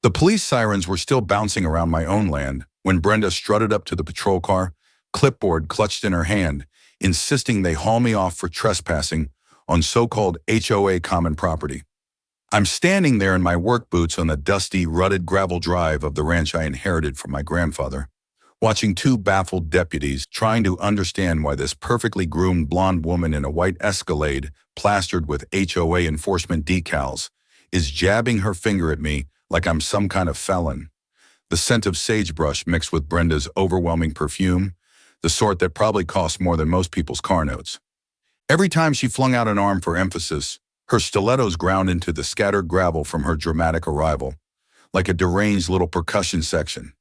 The police sirens were still bouncing around my own land when Brenda strutted up to the patrol car, clipboard clutched in her hand, insisting they haul me off for trespassing on so-called HOA common property. I'm standing there in my work boots on the dusty, rutted gravel drive of the ranch I inherited from my grandfather, watching two baffled deputies trying to understand why this perfectly groomed blonde woman in a white Escalade plastered with HOA enforcement decals is jabbing her finger at me like I'm some kind of felon. The scent of sagebrush mixed with Brenda's overwhelming perfume, the sort that probably costs more than most people's car notes. Every time she flung out an arm for emphasis, her stilettos ground into the scattered gravel from her dramatic arrival, like a deranged little percussion section.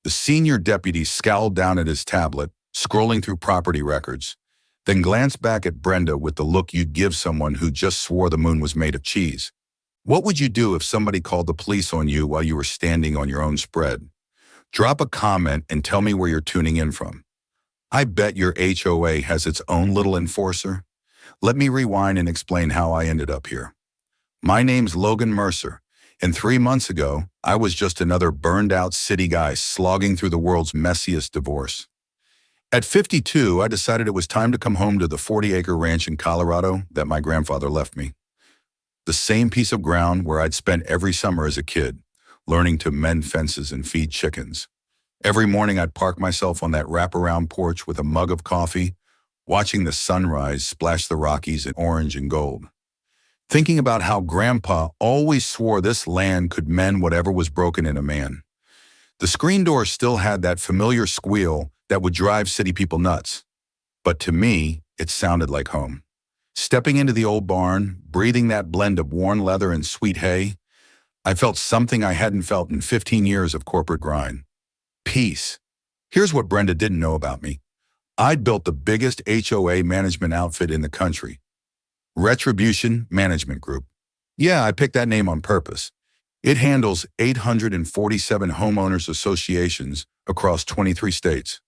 The senior deputy scowled down at his tablet, scrolling through property records, then glanced back at Brenda with the look you'd give someone who just swore the moon was made of cheese. What would you do if somebody called the police on you while you were standing on your own spread? Drop a comment and tell me where you're tuning in from. I bet your HOA has its own little enforcer. Let me rewind and explain how I ended up here. My name's Logan Mercer, and 3 months ago, I was just another burned-out city guy slogging through the world's messiest divorce. At 52, I decided it was time to come home to the 40-acre ranch in Colorado that my grandfather left me. The same piece of ground where I'd spent every summer as a kid, learning to mend fences and feed chickens. Every morning I'd park myself on that wraparound porch with a mug of coffee, watching the sunrise splash the Rockies in orange and gold. Thinking about how Grandpa always swore this land could mend whatever was broken in a man. The screen door still had that familiar squeal that would drive city people nuts. But to me, it sounded like home. Stepping into the old barn, breathing that blend of worn leather and sweet hay, I felt something I hadn't felt in 15 years of corporate grind. Peace. Here's what Brenda didn't know about me. I'd built the biggest HOA management outfit in the country. Retribution Management Group. Yeah, I picked that name on purpose. It handles 847 homeowners associations across 23 states.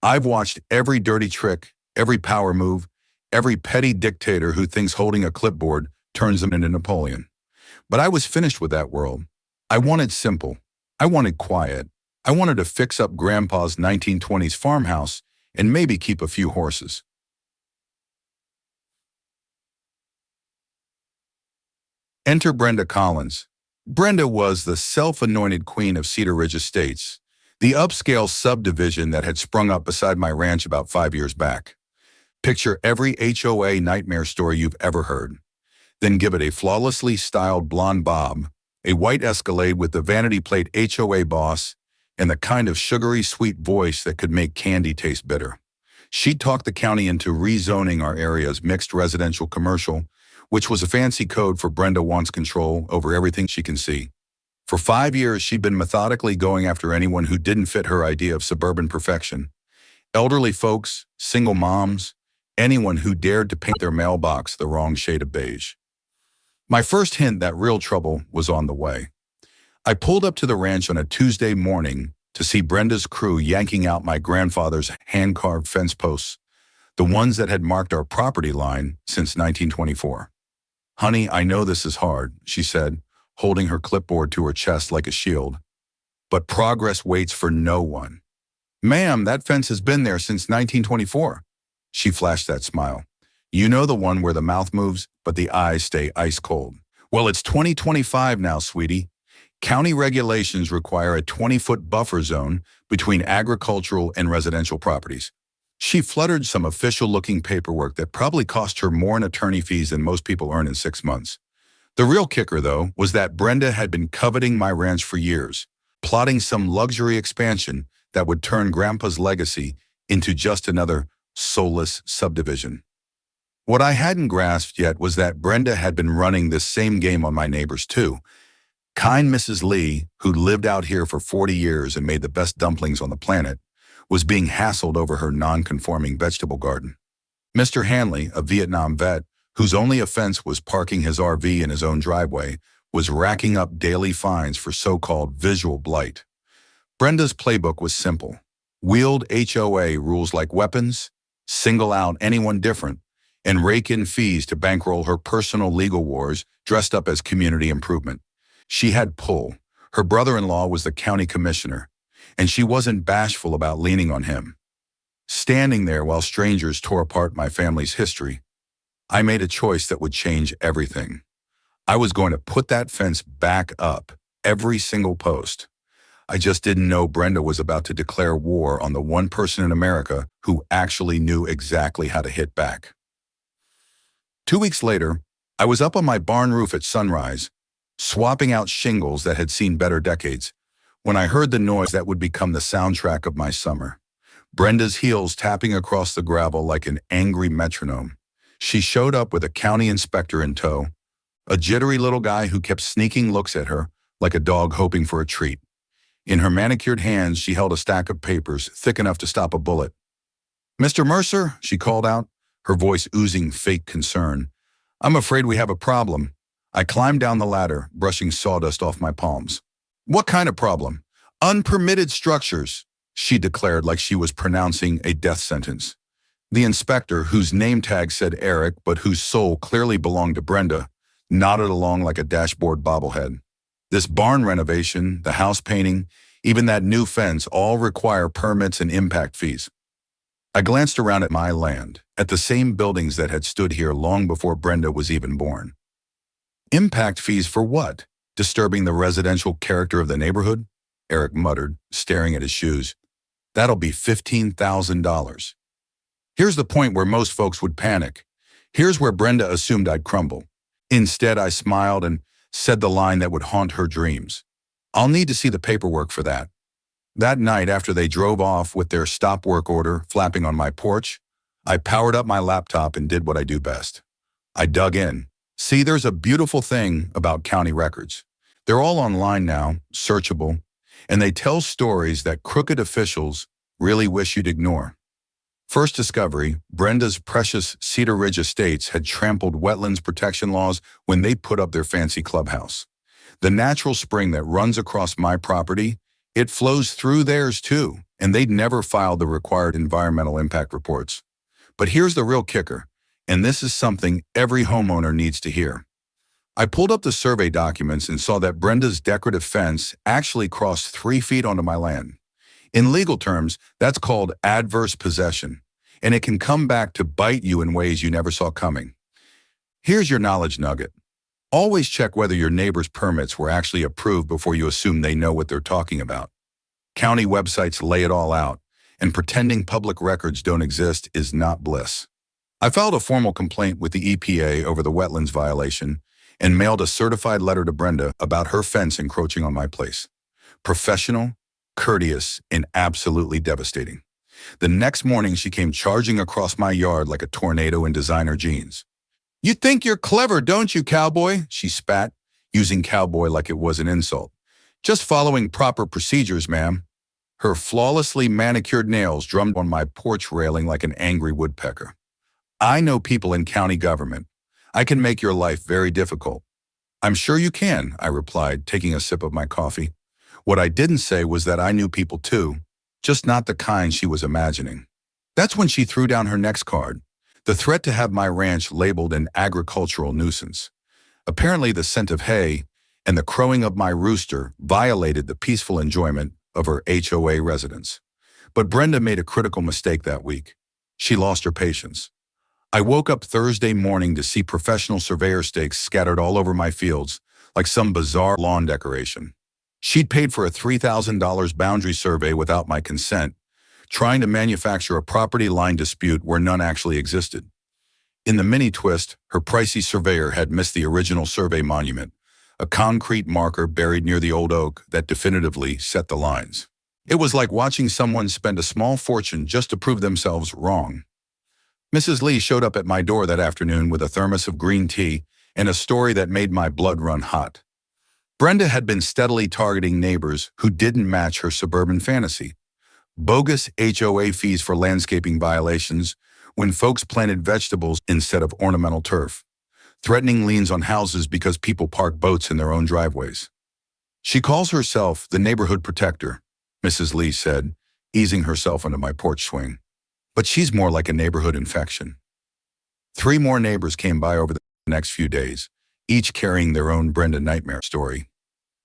I've watched every dirty trick, every power move, every petty dictator who thinks holding a clipboard turns them into Napoleon. But I was finished with that world. I wanted simple. I wanted quiet. I wanted to fix up Grandpa's 1920s farmhouse and maybe keep a few horses. Enter Brenda Collins. Brenda was the self-anointed queen of Cedar Ridge Estates, the upscale subdivision that had sprung up beside my ranch about 5 years back. Picture every HOA nightmare story you've ever heard. Then give it a flawlessly styled blonde bob, a white Escalade with the vanity plate HOA boss, and the kind of sugary sweet voice that could make candy taste bitter. She talked the county into rezoning our area's mixed residential commercial, which was a fancy code for Brenda wants control over everything she can see. For 5 years, she'd been methodically going after anyone who didn't fit her idea of suburban perfection. Elderly folks, single moms, anyone who dared to paint their mailbox the wrong shade of beige. My first hint that real trouble was on the way. I pulled up to the ranch on a Tuesday morning to see Brenda's crew yanking out my grandfather's hand-carved fence posts, the ones that had marked our property line since 1924. "Honey, I know this is hard," she said, holding her clipboard to her chest like a shield. "But progress waits for no one." "Ma'am, that fence has been there since 1924. She flashed that smile. "You know the one where the mouth moves, but the eyes stay ice cold." "Well, it's 2025 now, sweetie. County regulations require a 20-foot buffer zone between agricultural and residential properties." She fluttered some official-looking paperwork that probably cost her more in attorney fees than most people earn in 6 months. The real kicker, though, was that Brenda had been coveting my ranch for years, plotting some luxury expansion that would turn Grandpa's legacy into just another soulless subdivision. What I hadn't grasped yet was that Brenda had been running this same game on my neighbors, too. Kind Mrs. Lee, who'd lived out here for 40 years and made the best dumplings on the planet, was being hassled over her non-conforming vegetable garden. Mr. Hanley, a Vietnam vet, whose only offense was parking his RV in his own driveway, was racking up daily fines for so-called visual blight. Brenda's playbook was simple. Wield HOA rules like weapons, single out anyone different, and rake in fees to bankroll her personal legal wars dressed up as community improvement. She had pull. Her brother-in-law was the county commissioner, and she wasn't bashful about leaning on him. Standing there while strangers tore apart my family's history, I made a choice that would change everything. I was going to put that fence back up, every single post. I just didn't know Brenda was about to declare war on the one person in America who actually knew exactly how to hit back. 2 weeks later, I was up on my barn roof at sunrise, swapping out shingles that had seen better decades, when I heard the noise that would become the soundtrack of my summer. Brenda's heels tapping across the gravel like an angry metronome. She showed up with a county inspector in tow, a jittery little guy who kept sneaking looks at her like a dog hoping for a treat. In her manicured hands, she held a stack of papers thick enough to stop a bullet. "Mr. Mercer," she called out, her voice oozing fake concern. "I'm afraid we have a problem." I climbed down the ladder, brushing sawdust off my palms. "What kind of problem?" "Unpermitted structures," she declared like she was pronouncing a death sentence. The inspector, whose name tag said Eric but whose soul clearly belonged to Brenda, nodded along like a dashboard bobblehead. This barn renovation, the house painting, even that new fence all require permits and impact fees. I glanced around at my land, at the same buildings that had stood here long before Brenda was even born. "Impact fees for what? Disturbing the residential character of the neighborhood?" Eric muttered, staring at his shoes. "That'll be $15,000. Here's the point where most folks would panic. Here's where Brenda assumed I'd crumble. Instead, I smiled and said the line that would haunt her dreams. "I'll need to see the paperwork for that." That night, after they drove off with their stop work order flapping on my porch, I powered up my laptop and did what I do best. I dug in. See, there's a beautiful thing about county records. They're all online now, searchable, and they tell stories that crooked officials really wish you'd ignore. First discovery, Brenda's precious Cedar Ridge estates had trampled wetlands protection laws when they put up their fancy clubhouse. The natural spring that runs across my property, it flows through theirs too, and they'd never filed the required environmental impact reports. But here's the real kicker, and this is something every homeowner needs to hear. I pulled up the survey documents and saw that Brenda's decorative fence actually crossed 3 feet onto my land. In legal terms, that's called adverse possession, and it can come back to bite you in ways you never saw coming. Here's your knowledge nugget. Always check whether your neighbor's permits were actually approved before you assume they know what they're talking about. County websites lay it all out, and pretending public records don't exist is not bliss. I filed a formal complaint with the EPA over the wetlands violation and mailed a certified letter to Brenda about her fence encroaching on my place. Professional, courteous, and absolutely devastating. The next morning, she came charging across my yard like a tornado in designer jeans. "You think you're clever, don't you, cowboy?" she spat, using cowboy like it was an insult. "Just following proper procedures, ma'am." Her flawlessly manicured nails drummed on my porch railing like an angry woodpecker. "I know people in county government. I can make your life very difficult." "I'm sure you can," I replied, taking a sip of my coffee. What I didn't say was that I knew people too, just not the kind she was imagining. That's when she threw down her next card, the threat to have my ranch labeled an agricultural nuisance. Apparently the scent of hay and the crowing of my rooster violated the peaceful enjoyment of her HOA residents. But Brenda made a critical mistake that week. She lost her patience. I woke up Thursday morning to see professional surveyor stakes scattered all over my fields, like some bizarre lawn decoration. She'd paid for a $3,000 boundary survey without my consent, trying to manufacture a property line dispute where none actually existed. In the mini twist, her pricey surveyor had missed the original survey monument, a concrete marker buried near the old oak that definitively set the lines. It was like watching someone spend a small fortune just to prove themselves wrong. Mrs. Lee showed up at my door that afternoon with a thermos of green tea and a story that made my blood run hot. Brenda had been steadily targeting neighbors who didn't match her suburban fantasy. Bogus HOA fees for landscaping violations when folks planted vegetables instead of ornamental turf. Threatening liens on houses because people park boats in their own driveways. "She calls herself the neighborhood protector," Mrs. Lee said, easing herself into my porch swing. "But she's more like a neighborhood infection." 3 more neighbors came by over the next few days, each carrying their own Brenda nightmare story.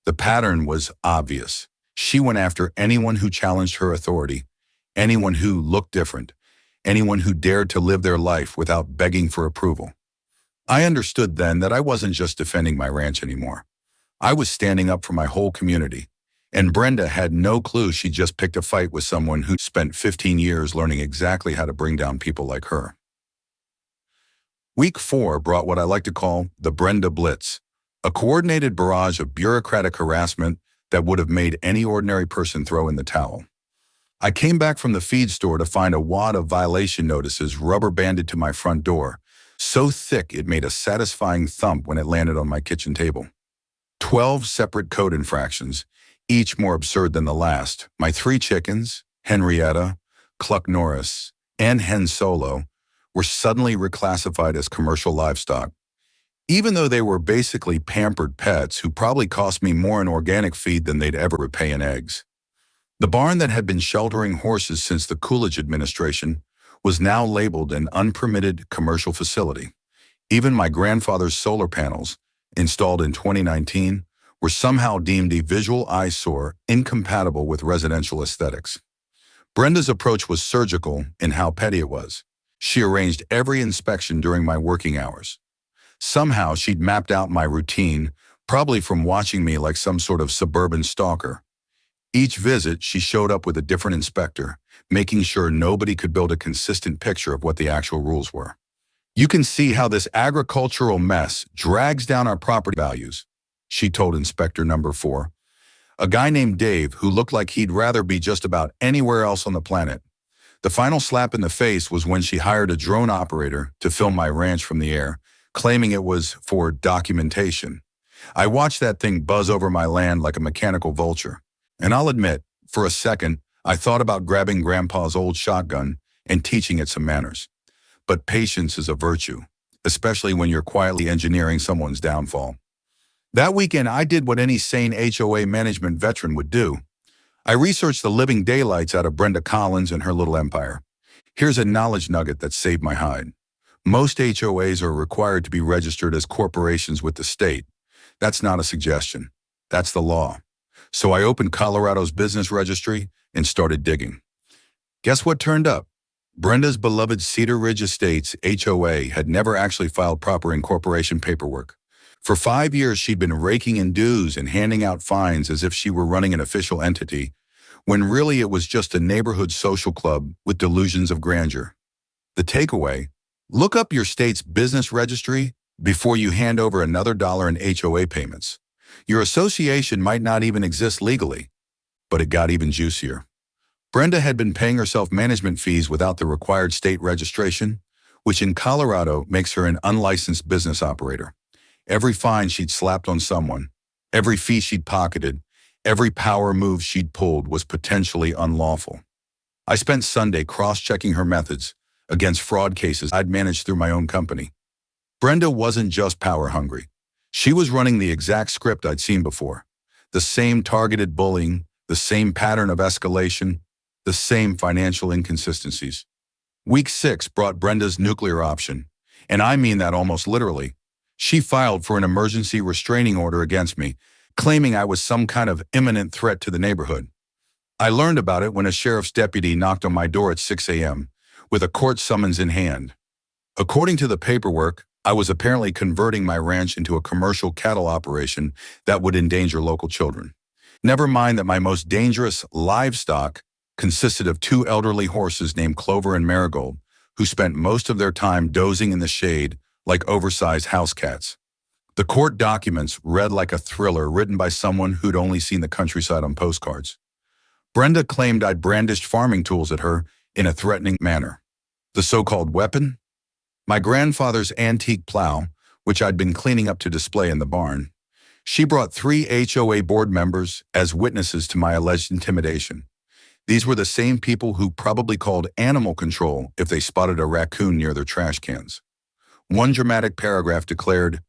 The pattern was obvious. She went after anyone who challenged her authority, anyone who looked different, anyone who dared to live their life without begging for approval. I understood then that I wasn't just defending my ranch anymore. I was standing up for my whole community. And Brenda had no clue she just picked a fight with someone who spent 15 years learning exactly how to bring down people like her. Week 4 brought what I like to call the Brenda Blitz, a coordinated barrage of bureaucratic harassment that would have made any ordinary person throw in the towel. I came back from the feed store to find a wad of violation notices rubber banded to my front door, so thick it made a satisfying thump when it landed on my kitchen table. 12 separate code infractions, each more absurd than the last. My 3 chickens, Henrietta, Cluck Norris, and Hen Solo, were suddenly reclassified as commercial livestock, even though they were basically pampered pets who probably cost me more in organic feed than they'd ever repay in eggs. The barn that had been sheltering horses since the Coolidge administration was now labeled an unpermitted commercial facility. Even my grandfather's solar panels, installed in 2019, were somehow deemed a visual eyesore incompatible with residential aesthetics. Brenda's approach was surgical in how petty it was. She arranged every inspection during my working hours. Somehow she'd mapped out my routine, probably from watching me like some sort of suburban stalker. Each visit, she showed up with a different inspector, making sure nobody could build a consistent picture of what the actual rules were. "You can see how this agricultural mess drags down our property values," she told Inspector number 4, a guy named Dave who looked like he'd rather be just about anywhere else on the planet. The final slap in the face was when she hired a drone operator to film my ranch from the air, claiming it was for documentation. I watched that thing buzz over my land like a mechanical vulture. And I'll admit, for a second, I thought about grabbing Grandpa's old shotgun and teaching it some manners. But patience is a virtue, especially when you're quietly engineering someone's downfall. That weekend, I did what any sane HOA management veteran would do. I researched the living daylights out of Brenda Collins and her little empire. Here's a knowledge nugget that saved my hide. Most HOAs are required to be registered as corporations with the state. That's not a suggestion. That's the law. So I opened Colorado's business registry and started digging. Guess what turned up? Brenda's beloved Cedar Ridge Estates HOA had never actually filed proper incorporation paperwork. For 5 years, she'd been raking in dues and handing out fines as if she were running an official entity, when really it was just a neighborhood social club with delusions of grandeur. The takeaway: look up your state's business registry before you hand over another dollar in HOA payments. Your association might not even exist legally, but it got even juicier. Brenda had been paying herself management fees without the required state registration, which in Colorado makes her an unlicensed business operator. Every fine she'd slapped on someone, every fee she'd pocketed, every power move she'd pulled was potentially unlawful. I spent Sunday cross-checking her methods against fraud cases I'd managed through my own company. Brenda wasn't just power-hungry. She was running the exact script I'd seen before. The same targeted bullying, the same pattern of escalation, the same financial inconsistencies. Week 6 brought Brenda's nuclear option, and I mean that almost literally. She filed for an emergency restraining order against me, claiming I was some kind of imminent threat to the neighborhood. I learned about it when a sheriff's deputy knocked on my door at 6 a.m., with a court summons in hand. According to the paperwork, I was apparently converting my ranch into a commercial cattle operation that would endanger local children. Never mind that my most dangerous livestock consisted of 2 elderly horses named Clover and Marigold, who spent most of their time dozing in the shade like oversized house cats. The court documents read like a thriller written by someone who'd only seen the countryside on postcards. Brenda claimed I'd brandished farming tools at her in a threatening manner. The so-called weapon? My grandfather's antique plow, which I'd been cleaning up to display in the barn. She brought 3 HOA board members as witnesses to my alleged intimidation. These were the same people who probably called animal control if they spotted a raccoon near their trash cans. One dramatic paragraph declared,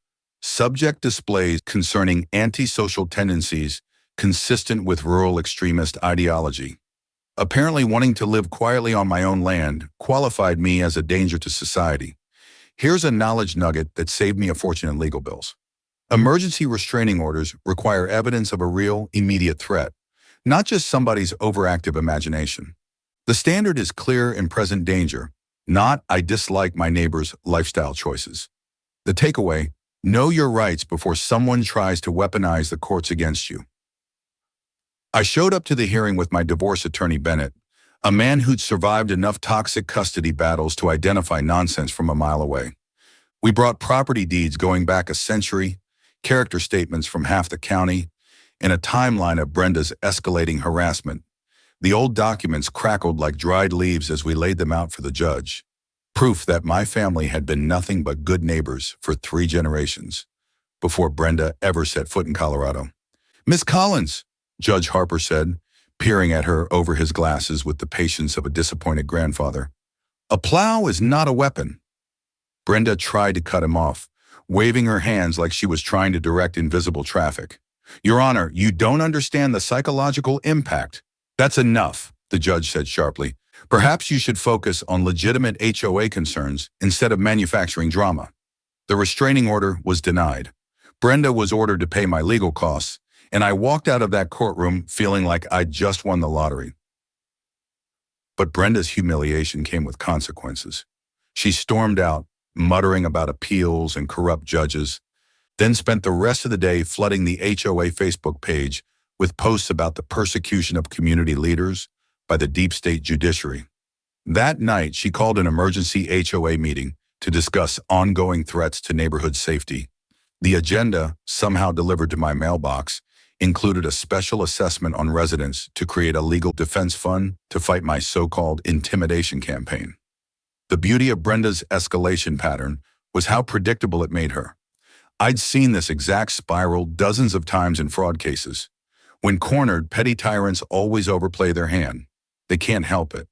"Subject displays concerning antisocial tendencies consistent with rural extremist ideology." Apparently wanting to live quietly on my own land qualified me as a danger to society. Here's a knowledge nugget that saved me a fortune in legal bills. Emergency restraining orders require evidence of a real, immediate threat, not just somebody's overactive imagination. The standard is clear and present danger, not I dislike my neighbor's lifestyle choices. The takeaway, know your rights before someone tries to weaponize the courts against you. I showed up to the hearing with my divorce attorney Bennett, a man who'd survived enough toxic custody battles to identify nonsense from a mile away. We brought property deeds going back a century, character statements from half the county, and a timeline of Brenda's escalating harassment. The old documents crackled like dried leaves as we laid them out for the judge. Proof that my family had been nothing but good neighbors for 3 generations before Brenda ever set foot in Colorado. "Miss Collins," Judge Harper said, peering at her over his glasses with the patience of a disappointed grandfather, "a plow is not a weapon." Brenda tried to cut him off, waving her hands like she was trying to direct invisible traffic. "Your Honor, you don't understand the psychological impact." "That's enough," the judge said sharply. "Perhaps you should focus on legitimate HOA concerns instead of manufacturing drama." The restraining order was denied. Brenda was ordered to pay my legal costs, and I walked out of that courtroom feeling like I'd just won the lottery. But Brenda's humiliation came with consequences. She stormed out, muttering about appeals and corrupt judges, then spent the rest of the day flooding the HOA Facebook page with posts about the persecution of community leaders by the deep state judiciary. That night, she called an emergency HOA meeting to discuss ongoing threats to neighborhood safety. The agenda, somehow delivered to my mailbox, included a special assessment on residents to create a legal defense fund to fight my so-called intimidation campaign. The beauty of Brenda's escalation pattern was how predictable it made her. I'd seen this exact spiral dozens of times in fraud cases. When cornered, petty tyrants always overplay their hand. They can't help it.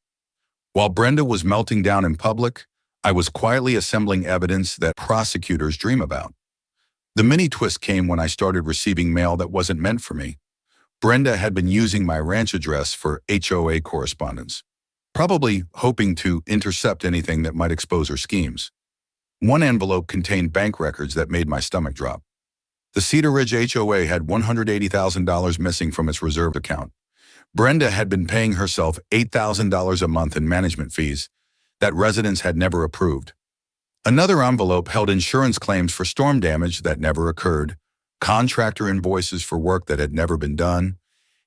While Brenda was melting down in public, I was quietly assembling evidence that prosecutors dream about. The mini twist came when I started receiving mail that wasn't meant for me. Brenda had been using my ranch address for HOA correspondence, probably hoping to intercept anything that might expose her schemes. One envelope contained bank records that made my stomach drop. The Cedar Ridge HOA had $180,000 missing from its reserve account. Brenda had been paying herself $8,000 a month in management fees that residents had never approved. Another envelope held insurance claims for storm damage that never occurred, contractor invoices for work that had never been done,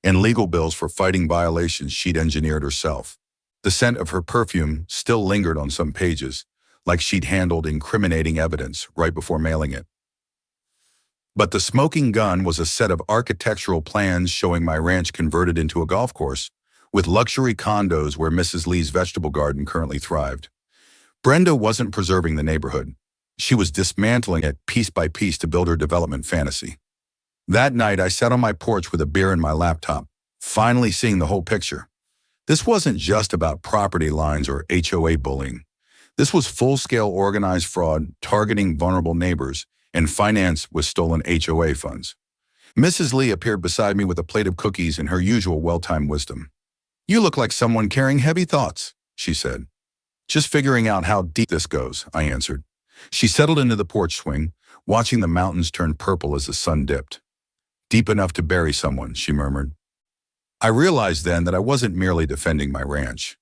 and legal bills for fighting violations she'd engineered herself. The scent of her perfume still lingered on some pages, like she'd handled incriminating evidence right before mailing it. But the smoking gun was a set of architectural plans showing my ranch converted into a golf course, with luxury condos where Mrs. Lee's vegetable garden currently thrived. Brenda wasn't preserving the neighborhood. She was dismantling it piece by piece to build her development fantasy. That night, I sat on my porch with a beer in my laptop, finally seeing the whole picture. This wasn't just about property lines or HOA bullying. This was full-scale organized fraud targeting vulnerable neighbors and financed with stolen HOA funds. Mrs. Lee appeared beside me with a plate of cookies and her usual well-timed wisdom. "You look like someone carrying heavy thoughts," she said. "Just figuring out how deep this goes," I answered. She settled into the porch swing, watching the mountains turn purple as the sun dipped. "Deep enough to bury someone," she murmured. I realized then that I wasn't merely defending my ranch.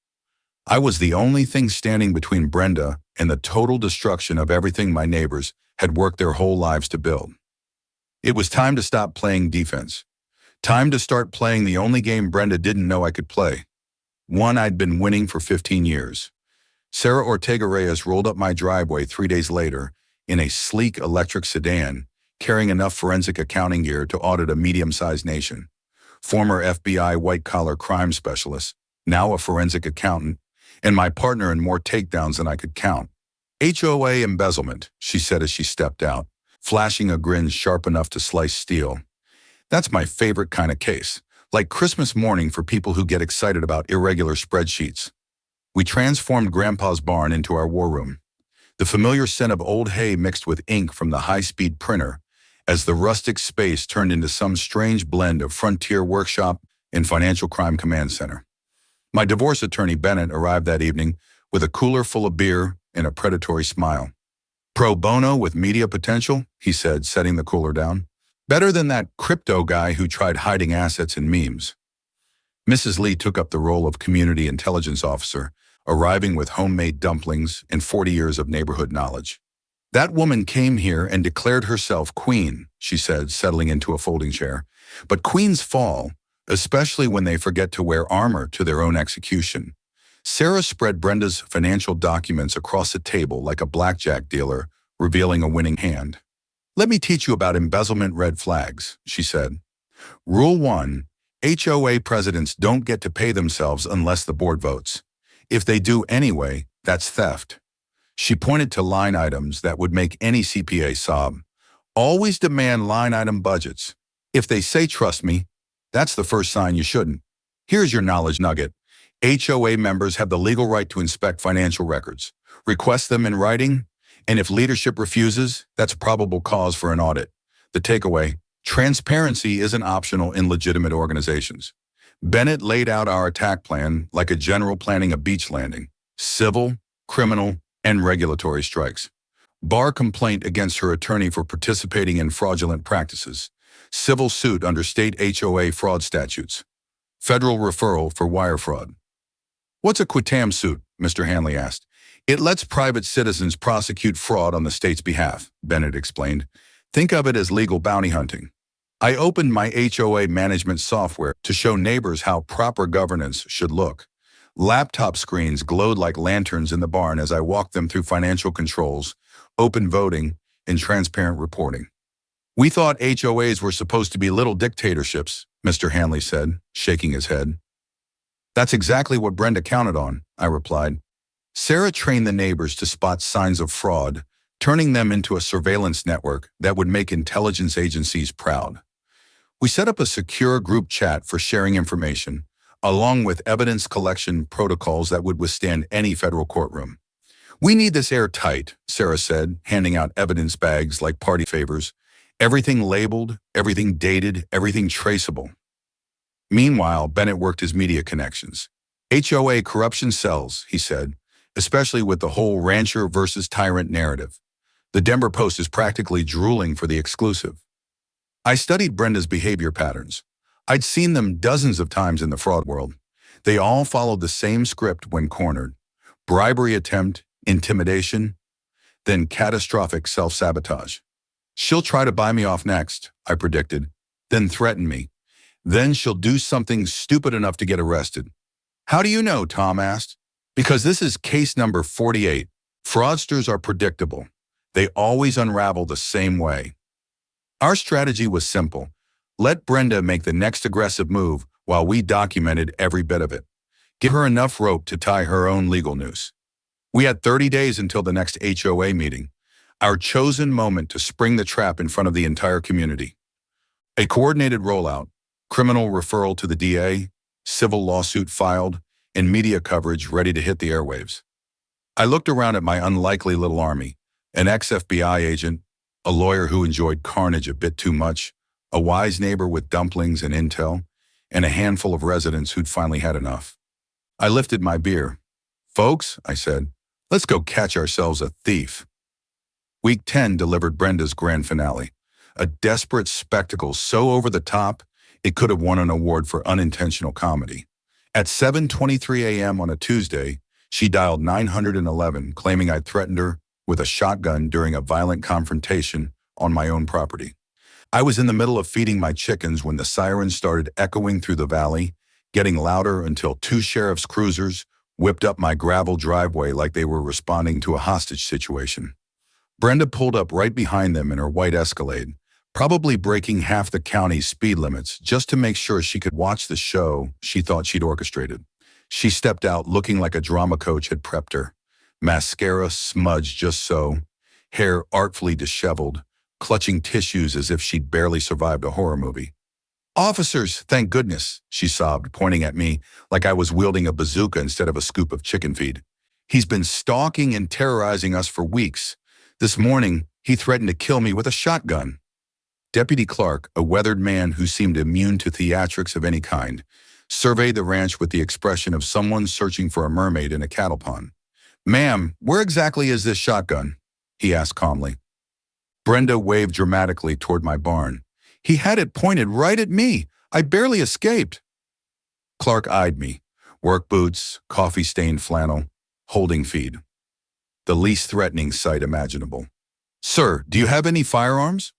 I was the only thing standing between Brenda and the total destruction of everything my neighbors had worked their whole lives to build. It was time to stop playing defense. Time to start playing the only game Brenda didn't know I could play. One I'd been winning for 15 years. Sarah Ortega Reyes rolled up my driveway 3 days later in a sleek electric sedan, carrying enough forensic accounting gear to audit a medium-sized nation. Former FBI white-collar crime specialist, now a forensic accountant, and my partner in more takedowns than I could count. "HOA embezzlement," she said as she stepped out, flashing a grin sharp enough to slice steel. "That's my favorite kind of case, like Christmas morning for people who get excited about irregular spreadsheets." We transformed Grandpa's barn into our war room. The familiar scent of old hay mixed with ink from the high-speed printer as the rustic space turned into some strange blend of frontier workshop and financial crime command center. My divorce attorney Bennett arrived that evening with a cooler full of beer and a predatory smile. Pro bono with media potential, he said, setting the cooler down. Better than that crypto guy who tried hiding assets in memes. Mrs. Lee took up the role of community intelligence officer, arriving with homemade dumplings and 40 years of neighborhood knowledge. That woman came here and declared herself queen, she said, settling into a folding chair. But queens fall, especially when they forget to wear armor to their own execution. Sarah spread Brenda's financial documents across the table like a blackjack dealer, revealing a winning hand. Let me teach you about embezzlement red flags, she said. Rule 1. HOA presidents don't get to pay themselves unless the board votes. If they do anyway, that's theft. She pointed to line items that would make any CPA sob. Always demand line item budgets. If they say trust me, that's the first sign you shouldn't. Here's your knowledge nugget. HOA members have the legal right to inspect financial records, request them in writing, and if leadership refuses, that's probable cause for an audit. The takeaway: transparency isn't optional in legitimate organizations. Bennett laid out our attack plan like a general planning a beach landing: civil, criminal, and regulatory strikes. Bar complaint against her attorney for participating in fraudulent practices. Civil suit under state HOA fraud statutes. Federal referral for wire fraud. What's a quitam suit? Mr. Hanley asked. It lets private citizens prosecute fraud on the state's behalf, Bennett explained. Think of it as legal bounty hunting. I opened my HOA management software to show neighbors how proper governance should look. Laptop screens glowed like lanterns in the barn as I walked them through financial controls, open voting, and transparent reporting. We thought HOAs were supposed to be little dictatorships, Mr. Hanley said, shaking his head. That's exactly what Brenda counted on, I replied. Sarah trained the neighbors to spot signs of fraud, turning them into a surveillance network that would make intelligence agencies proud. We set up a secure group chat for sharing information, along with evidence collection protocols that would withstand any federal courtroom. We need this airtight, Sarah said, handing out evidence bags like party favors. Everything labeled, everything dated, everything traceable. Meanwhile, Bennett worked his media connections. HOA corruption sells, he said, especially with the whole rancher versus tyrant narrative. The Denver Post is practically drooling for the exclusive. I studied Brenda's behavior patterns. I'd seen them dozens of times in the fraud world. They all followed the same script when cornered: bribery attempt, intimidation, then catastrophic self-sabotage. She'll try to buy me off next, I predicted, then threaten me. Then she'll do something stupid enough to get arrested. How do you know? Tom asked. Because this is case number 48. Fraudsters are predictable. They always unravel the same way. Our strategy was simple. Let Brenda make the next aggressive move while we documented every bit of it. Give her enough rope to tie her own legal noose. We had 30 days until the next HOA meeting, our chosen moment to spring the trap in front of the entire community. A coordinated rollout, criminal referral to the DA, civil lawsuit filed, and media coverage ready to hit the airwaves. I looked around at my unlikely little army: an ex-FBI agent, a lawyer who enjoyed carnage a bit too much, a wise neighbor with dumplings and intel, and a handful of residents who'd finally had enough. I lifted my beer. Folks, I said, let's go catch ourselves a thief. Week 10 delivered Brenda's grand finale, a desperate spectacle so over the top it could have won an award for unintentional comedy. At 7:23 a.m. on a Tuesday, she dialed 911, claiming I'd threatened her with a shotgun during a violent confrontation on my own property. I was in the middle of feeding my chickens when the sirens started echoing through the valley, getting louder until 2 sheriff's cruisers whipped up my gravel driveway like they were responding to a hostage situation. Brenda pulled up right behind them in her white Escalade, probably breaking half the county's speed limits just to make sure she could watch the show she thought she'd orchestrated. She stepped out looking like a drama coach had prepped her. Mascara smudged just so, hair artfully disheveled, clutching tissues as if she'd barely survived a horror movie. Officers, thank goodness, she sobbed, pointing at me like I was wielding a bazooka instead of a scoop of chicken feed. He's been stalking and terrorizing us for weeks. This morning, he threatened to kill me with a shotgun. Deputy Clark, a weathered man who seemed immune to theatrics of any kind, surveyed the ranch with the expression of someone searching for a mermaid in a cattle pond. Ma'am, where exactly is this shotgun? he asked calmly. Brenda waved dramatically toward my barn. He had it pointed right at me. I barely escaped. Clark eyed me. Work boots, coffee-stained flannel, holding feed. The least threatening sight imaginable. Sir, do you have any firearms?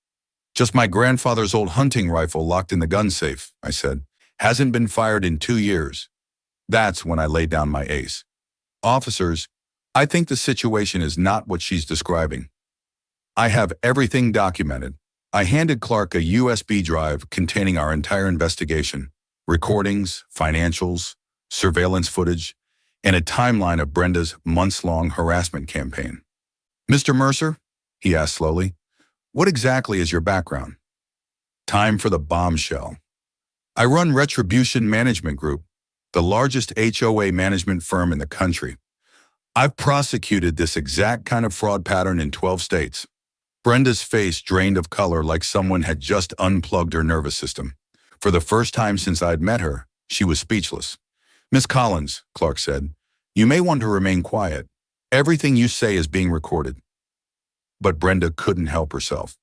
Just my grandfather's old hunting rifle locked in the gun safe, I said. Hasn't been fired in 2 years. That's when I laid down my ace. Officers, I think the situation is not what she's describing. I have everything documented. I handed Clark a USB drive containing our entire investigation, recordings, financials, surveillance footage, and a timeline of Brenda's months-long harassment campaign. Mr. Mercer, he asked slowly, what exactly is your background? Time for the bombshell. I run Retribution Management Group, the largest HOA management firm in the country. I've prosecuted this exact kind of fraud pattern in 12 states. Brenda's face drained of color like someone had just unplugged her nervous system. For the first time since I'd met her, she was speechless. Miss Collins, Clark said, you may want to remain quiet. Everything you say is being recorded. But Brenda couldn't help herself.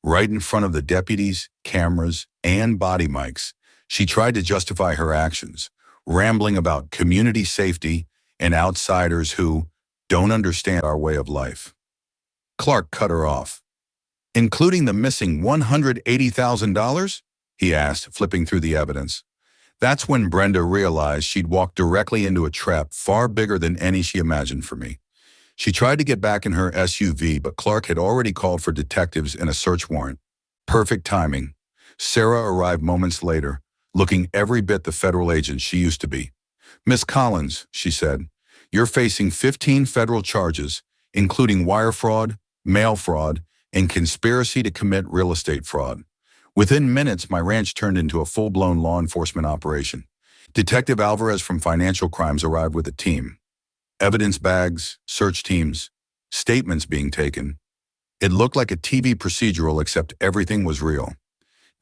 Right in front of the deputies, cameras, and body mics, she tried to justify her actions, rambling about community safety and outsiders who don't understand our way of life. Clark cut her off. Including the missing $180,000? He asked, flipping through the evidence. That's when Brenda realized she'd walked directly into a trap far bigger than any she imagined for me. She tried to get back in her SUV, but Clark had already called for detectives and a search warrant. Perfect timing. Sarah arrived moments later, looking every bit the federal agent she used to be. Miss Collins, she said, you're facing 15 federal charges, including wire fraud, mail fraud, and conspiracy to commit real estate fraud. Within minutes, my ranch turned into a full-blown law enforcement operation. Detective Alvarez from Financial Crimes arrived with a team. Evidence bags, search teams, statements being taken. It looked like a TV procedural, except everything was real.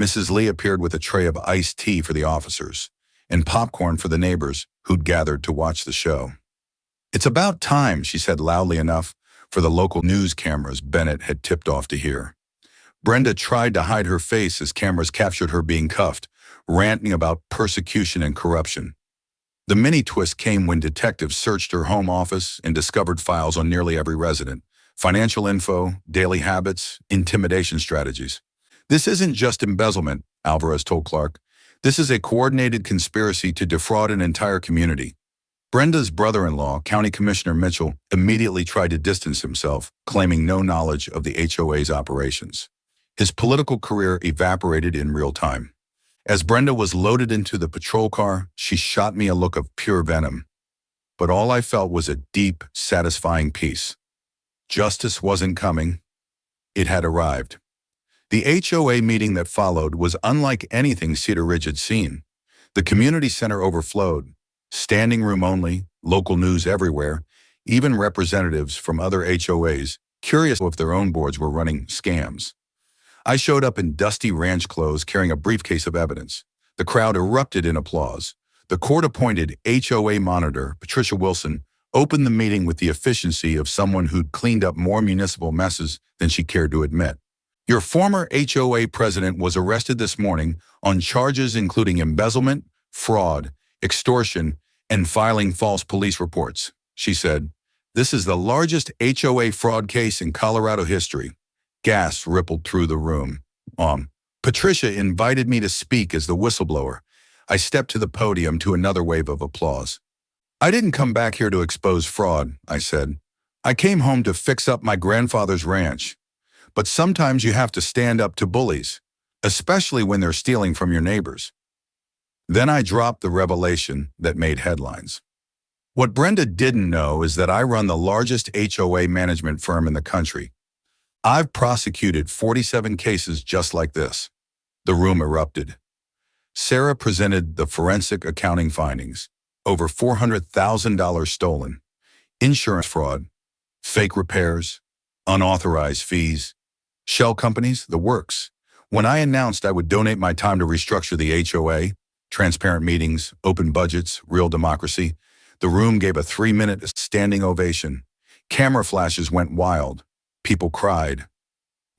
Mrs. Lee appeared with a tray of iced tea for the officers and popcorn for the neighbors who'd gathered to watch the show. It's about time, she said loudly enough for the local news cameras Bennett had tipped off to hear. Brenda tried to hide her face as cameras captured her being cuffed, ranting about persecution and corruption. The mini-twist came when detectives searched her home office and discovered files on nearly every resident, financial info, daily habits, intimidation strategies. This isn't just embezzlement, Alvarez told Clark. This is a coordinated conspiracy to defraud an entire community. Brenda's brother-in-law, County Commissioner Mitchell, immediately tried to distance himself, claiming no knowledge of the HOA's operations. His political career evaporated in real time. As Brenda was loaded into the patrol car, she shot me a look of pure venom. But all I felt was a deep, satisfying peace. Justice wasn't coming. It had arrived. The HOA meeting that followed was unlike anything Cedar Ridge had seen. The community center overflowed. Standing room only, local news everywhere, even representatives from other HOAs, curious if their own boards were running scams. I showed up in dusty ranch clothes carrying a briefcase of evidence. The crowd erupted in applause. The court-appointed HOA monitor, Patricia Wilson, opened the meeting with the efficiency of someone who'd cleaned up more municipal messes than she cared to admit. Your former HOA president was arrested this morning on charges including embezzlement, fraud, extortion, and filing false police reports, she said. This is the largest HOA fraud case in Colorado history. Gasps rippled through the room. Patricia invited me to speak as the whistleblower. I stepped to the podium to another wave of applause. I didn't come back here to expose fraud, I said. I came home to fix up my grandfather's ranch. But sometimes you have to stand up to bullies, especially when they're stealing from your neighbors. Then I dropped the revelation that made headlines. What Brenda didn't know is that I run the largest HOA management firm in the country. I've prosecuted 47 cases just like this. The room erupted. Sarah presented the forensic accounting findings. Over $400,000 stolen, insurance fraud, fake repairs, unauthorized fees, shell companies, the works. When I announced I would donate my time to restructure the HOA, transparent meetings, open budgets, real democracy, the room gave a 3-minute standing ovation. Camera flashes went wild. People cried.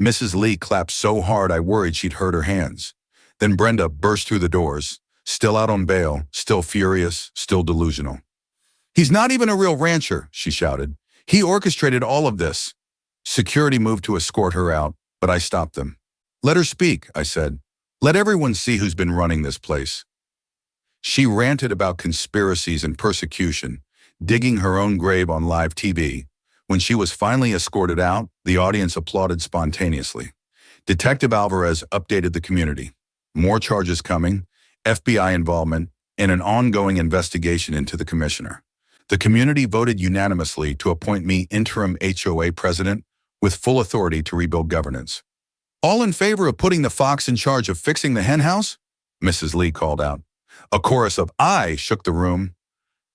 Mrs. Lee clapped so hard I worried she'd hurt her hands. Then Brenda burst through the doors, still out on bail, still furious, still delusional. "He's not even a real rancher," she shouted. "He orchestrated all of this." Security moved to escort her out, but I stopped them. "Let her speak," I said. "Let everyone see who's been running this place." She ranted about conspiracies and persecution, digging her own grave on live TV. When she was finally escorted out, the audience applauded spontaneously. Detective Alvarez updated the community. More charges coming, FBI involvement, and an ongoing investigation into the commissioner. The community voted unanimously to appoint me interim HOA president with full authority to rebuild governance. "All in favor of putting the fox in charge of fixing the henhouse?" Mrs. Lee called out. A chorus of "aye" shook the room.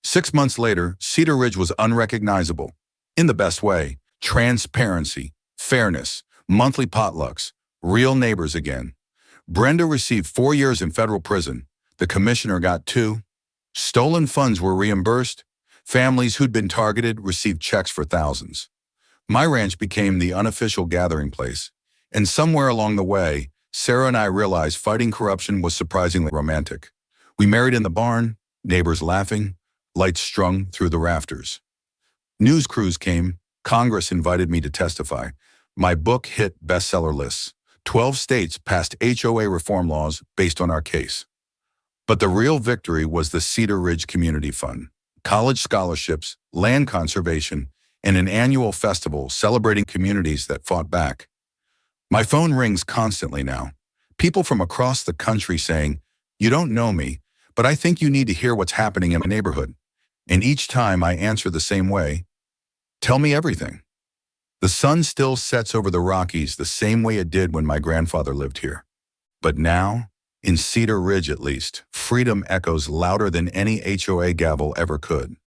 6 months later, Cedar Ridge was unrecognizable. In the best way: transparency, fairness, monthly potlucks, real neighbors again. Brenda received 4 years in federal prison. The commissioner got 2. Stolen funds were reimbursed. Families who'd been targeted received checks for thousands. My ranch became the unofficial gathering place. And somewhere along the way, Sarah and I realized fighting corruption was surprisingly romantic. We married in the barn, neighbors laughing, lights strung through the rafters. News crews came. Congress invited me to testify. My book hit bestseller lists. 12 states passed HOA reform laws based on our case. But the real victory was the Cedar Ridge Community Fund. College scholarships, land conservation, and an annual festival celebrating communities that fought back. My phone rings constantly now. People from across the country saying, "You don't know me, but I think you need to hear what's happening in my neighborhood." And each time I answer the same way: "Tell me everything." The sun still sets over the Rockies the same way it did when my grandfather lived here. But now, in Cedar Ridge at least, freedom echoes louder than any HOA gavel ever could.